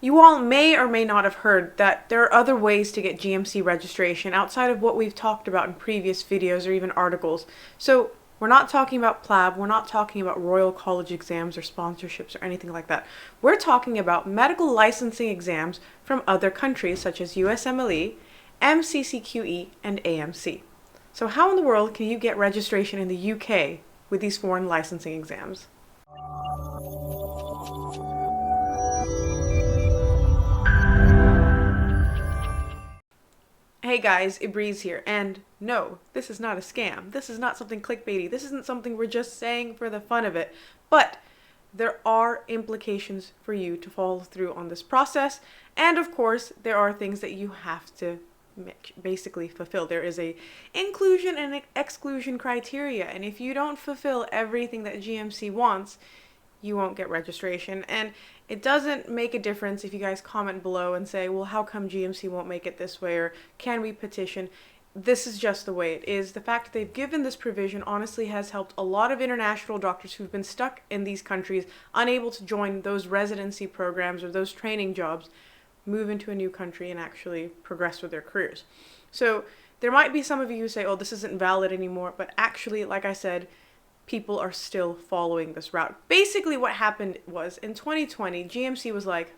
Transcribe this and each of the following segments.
You all may or may not have heard that there are other ways to get GMC registration outside of what we've talked about in previous videos or even articles. So we're not talking about PLAB, we're not talking about Royal College exams or sponsorships or anything like that. We're talking about medical licensing exams from other countries such as USMLE, MCCQE, and AMC. So how in the world can you get registration in the UK with these foreign licensing exams? Hey guys, Ibreeze here, and no, this is not a scam. This is not something clickbaity. This isn't something we're just saying for the fun of it. But there are implications for you to follow through on this process, and of course, there are things that you have to basically fulfill. There is a inclusion and exclusion criteria, and if you don't fulfill everything that GMC wants, you won't get registration. And it doesn't make a difference if you guys comment below and say, well, how come GMC won't make it this way, or can we petition? This is just the way it is. The fact that they've given this provision honestly has helped a lot of international doctors who've been stuck in these countries, unable to join those residency programs or those training jobs, move into a new country and actually progress with their careers. So there might be some of you who say, oh, this isn't valid anymore, but actually, like I said, people are still following this route. Basically what happened was in 2020, GMC was like,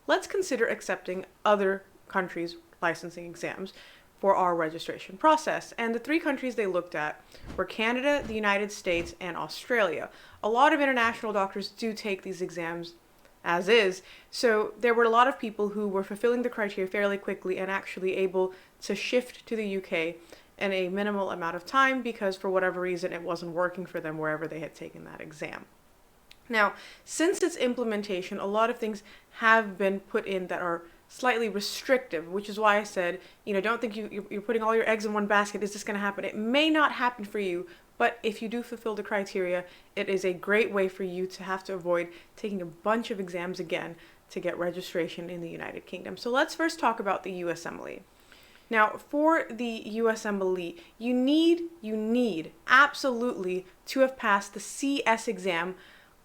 let's consider accepting other countries' licensing exams for our registration process. And the three countries they looked at were Canada, the United States, and Australia. A lot of international doctors do take these exams as is, so there were a lot of people who were fulfilling the criteria fairly quickly and actually able to shift to the UK in a minimal amount of time because for whatever reason it wasn't working for them wherever they had taken that exam. Now, since its implementation, a lot of things have been put in that are slightly restrictive, which is why I said, don't think you're putting all your eggs in one basket. Is this going to happen? It may not happen for you, but if you do fulfill the criteria, it is a great way for you to have to avoid taking a bunch of exams again to get registration in the United Kingdom. So let's first talk about the USMLE. Now, for the USMLE, you need absolutely to have passed the CS exam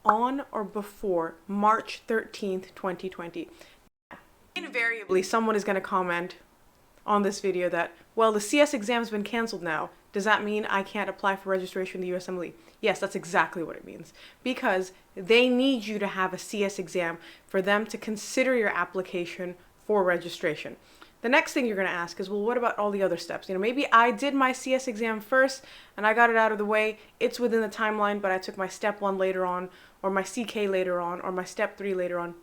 on or before March 13th, 2020. Invariably, someone is going to comment on this video that, well, the CS exam's been canceled now. Does that mean I can't apply for registration in the USMLE? Yes, that's exactly what it means. Because they need you to have a CS exam for them to consider your application for registration. The next thing you're going to ask is, well, what about all the other steps? Maybe I did my CS exam first and I got it out of the way. It's within the timeline, but I took my step 1 later on, or my CK later on, or my step 3 later on.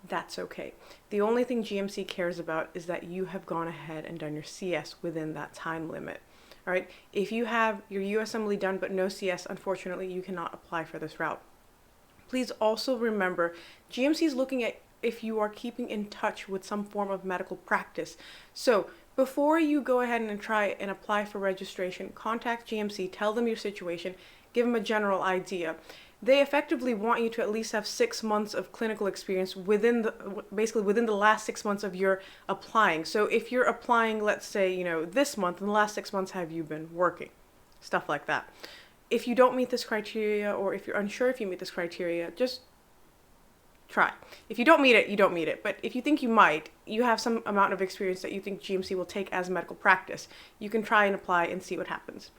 That's okay. The only thing GMC cares about is that you have gone ahead and done your CS within that time limit. All right. If you have your USMLE done but no CS, unfortunately, you cannot apply for this route. Please also remember, GMC is looking at if you are keeping in touch with some form of medical practice. So before you go ahead and try and apply for registration, contact GMC, tell them your situation, give them a general idea. They effectively want you to at least have 6 months of clinical experience basically within the last 6 months of your applying. So if you're applying, let's say, this month, in the last 6 months, have you been working? Stuff like that. If you don't meet this criteria, or if you're unsure if you meet this criteria, just try. If you don't meet it, you don't meet it. But if you think you might, you have some amount of experience that you think GMC will take as medical practice, you can try and apply and see what happens.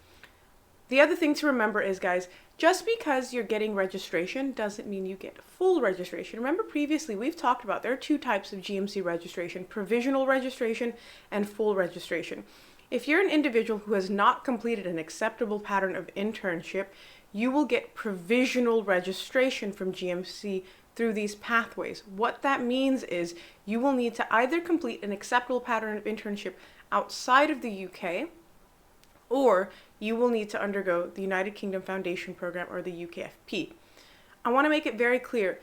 The other thing to remember is, guys, just because you're getting registration doesn't mean you get full registration. Remember previously we've talked about there are 2 types of GMC registration: provisional registration and full registration. If you're an individual who has not completed an acceptable pattern of internship, you will get provisional registration from GMC through these pathways. What that means is you will need to either complete an acceptable pattern of internship outside of the UK, or you will need to undergo the United Kingdom Foundation Program, or the UKFP. I want to make it very clear,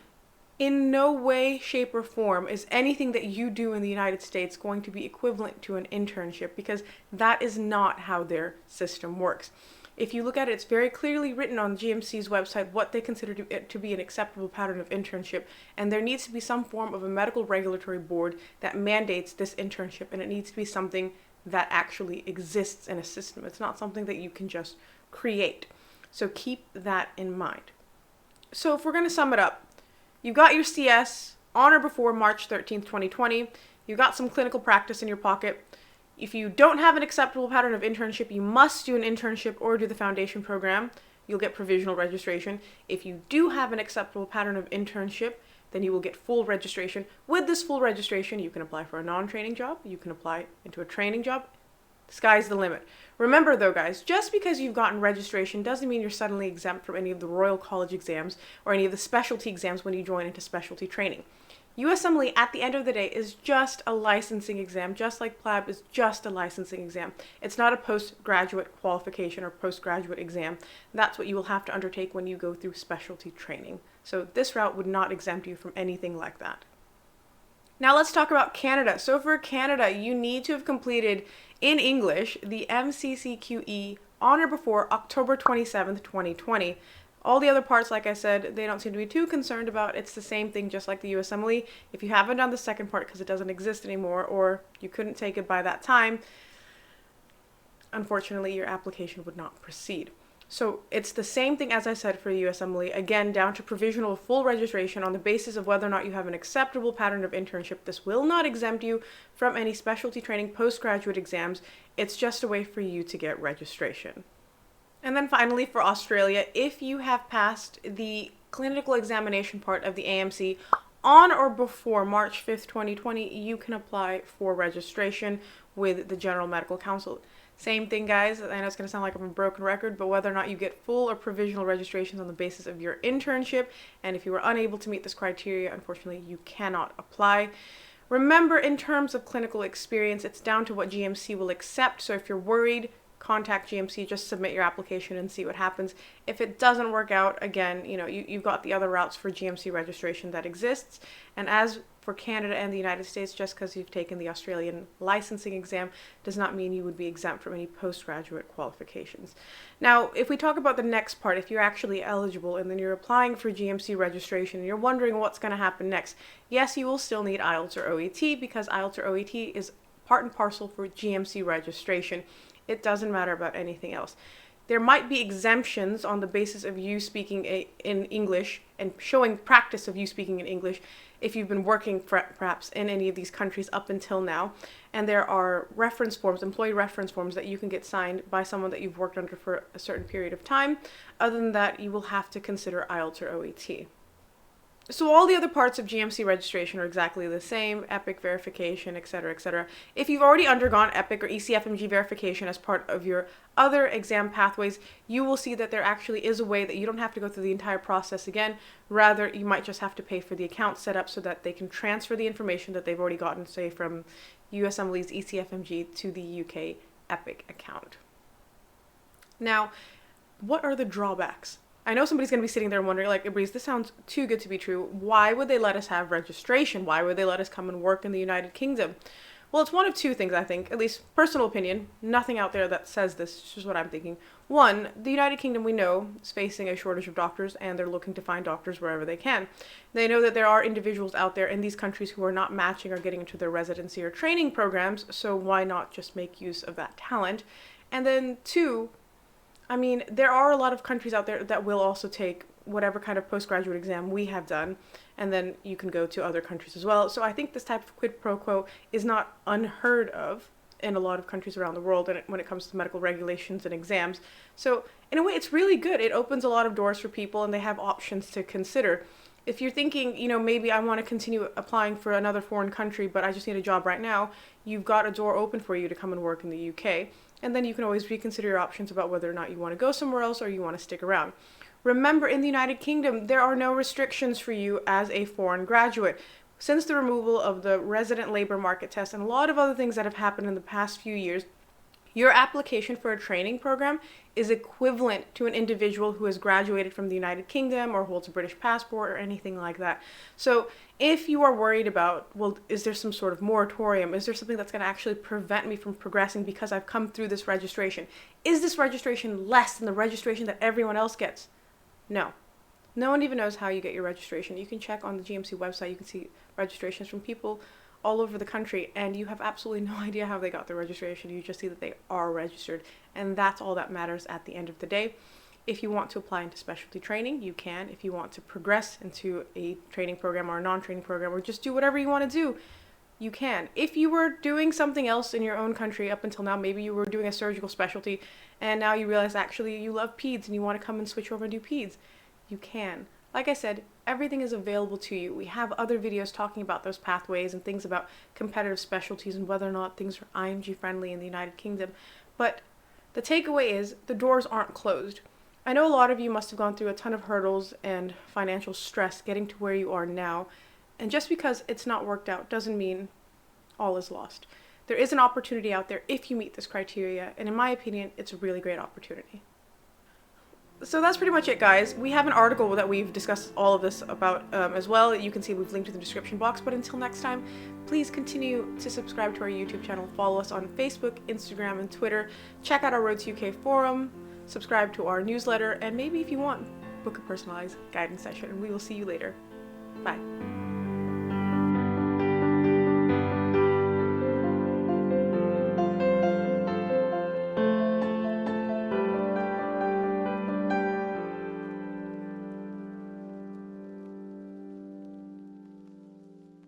in no way, shape, or form is anything that you do in the United States going to be equivalent to an internship, because that is not how their system works. If you look at it, it's very clearly written on GMC's website what they consider to be an acceptable pattern of internship, and there needs to be some form of a medical regulatory board that mandates this internship, and it needs to be something that actually exists in a system. It's not something that you can just create. So keep that in mind. So if we're going to sum it up, you've got your CS on or before March 13th, 2020. You got some clinical practice in your pocket. If you don't have an acceptable pattern of internship, you must do an internship or do the foundation program. You'll get provisional registration. If you do have an acceptable pattern of internship, then you will get full registration. With this full registration, you can apply for a non-training job. You can apply into a training job. Sky's the limit. Remember though, guys, just because you've gotten registration doesn't mean you're suddenly exempt from any of the Royal College exams or any of the specialty exams when you join into specialty training. USMLE at the end of the day is just a licensing exam, just like PLAB is just a licensing exam. It's not a postgraduate qualification or postgraduate exam. That's what you will have to undertake when you go through specialty training. So this route would not exempt you from anything like that. Now let's talk about Canada. So for Canada, you need to have completed in English the MCCQE on or before October 27th, 2020. All the other parts, like I said, they don't seem to be too concerned about. It's the same thing just like the USMLE. If you haven't done the second part because it doesn't exist anymore or you couldn't take it by that time, unfortunately your application would not proceed. So it's the same thing as I said for USMLE, again down to provisional full registration on the basis of whether or not you have an acceptable pattern of internship. This will not exempt you from any specialty training postgraduate exams. It's just a way for you to get registration. And then finally for Australia, if you have passed the clinical examination part of the AMC on or before March 5th, 2020, you can apply for registration with the General Medical Council. Same thing, guys. I know it's going to sound like I'm a broken record, but whether or not you get full or provisional registrations on the basis of your internship, and if you were unable to meet this criteria, unfortunately, you cannot apply. Remember, in terms of clinical experience, it's down to what GMC will accept. So if you're worried, contact GMC, just submit your application and see what happens. If it doesn't work out, again, you've got the other routes for GMC registration that exists. And as for Canada and the United States, just because you've taken the Australian licensing exam does not mean you would be exempt from any postgraduate qualifications. Now, if we talk about the next part, if you're actually eligible and then you're applying for GMC registration and you're wondering what's going to happen next, yes, you will still need IELTS or OET because IELTS or OET is part and parcel for GMC registration. It doesn't matter about anything else. There might be exemptions on the basis of you speaking in English and showing practice of you speaking in English if you've been working perhaps in any of these countries up until now. And there are reference forms, employee reference forms that you can get signed by someone that you've worked under for a certain period of time. Other than that, you will have to consider IELTS or OET. So all the other parts of GMC registration are exactly the same, EPIC verification, etc., etc. If you've already undergone EPIC or ECFMG verification as part of your other exam pathways, you will see that there actually is a way that you don't have to go through the entire process again. Rather, you might just have to pay for the account setup so that they can transfer the information that they've already gotten, say, from USMLE's ECFMG to the UK EPIC account. Now, what are the drawbacks? I know somebody's going to be sitting there wondering, like, Breeze, this sounds too good to be true. Why would they let us have registration? Why would they let us come and work in the United Kingdom? Well, it's one of two things, I think, at least personal opinion. Nothing out there that says this, it's just what I'm thinking. One, the United Kingdom, we know, is facing a shortage of doctors, and they're looking to find doctors wherever they can. They know that there are individuals out there in these countries who are not matching or getting into their residency or training programs, so why not just make use of that talent? And then two, I mean, there are a lot of countries out there that will also take whatever kind of postgraduate exam we have done, and then you can go to other countries as well. So I think this type of quid pro quo is not unheard of in a lot of countries around the world when it comes to medical regulations and exams. So in a way, it's really good. It opens a lot of doors for people, and they have options to consider. If you're thinking, maybe I want to continue applying for another foreign country, but I just need a job right now, you've got a door open for you to come and work in the UK. And then you can always reconsider your options about whether or not you want to go somewhere else or you want to stick around. Remember, in the United Kingdom, there are no restrictions for you as a foreign graduate. Since the removal of the resident labor market test and a lot of other things that have happened in the past few years, your application for a training program is equivalent to an individual who has graduated from the United Kingdom or holds a British passport or anything like that. So if you are worried about, well, is there some sort of moratorium? Is there something that's going to actually prevent me from progressing because I've come through this registration? Is this registration less than the registration that everyone else gets? No. No one even knows how you get your registration. You can check on the GMC website. You can see registrations from people all over the country, and you have absolutely no idea how they got their registration. You just see that they are registered, and that's all that matters at the end of the day. If you want to apply into specialty training, you can. If you want to progress into a training program or a non-training program, or just do whatever you want to do, you can. If you were doing something else in your own country up until now, maybe you were doing a surgical specialty and now you realize actually you love peds and you want to come and switch over and do peds, you can. Like I said, everything is available to you. We have other videos talking about those pathways and things about competitive specialties and whether or not things are IMG friendly in the United Kingdom. But the takeaway is the doors aren't closed. I know a lot of you must have gone through a ton of hurdles and financial stress getting to where you are now. And just because it's not worked out doesn't mean all is lost. There is an opportunity out there if you meet this criteria, and in my opinion, it's a really great opportunity. So that's pretty much it, guys. We have an article that we've discussed all of this about as well. You can see we've linked in the description box, but until next time, please continue to subscribe to our YouTube channel, follow us on Facebook, Instagram, and Twitter, check out our Road to UK forum, subscribe to our newsletter, and maybe if you want, book a personalized guidance session, and we will see you later. Bye.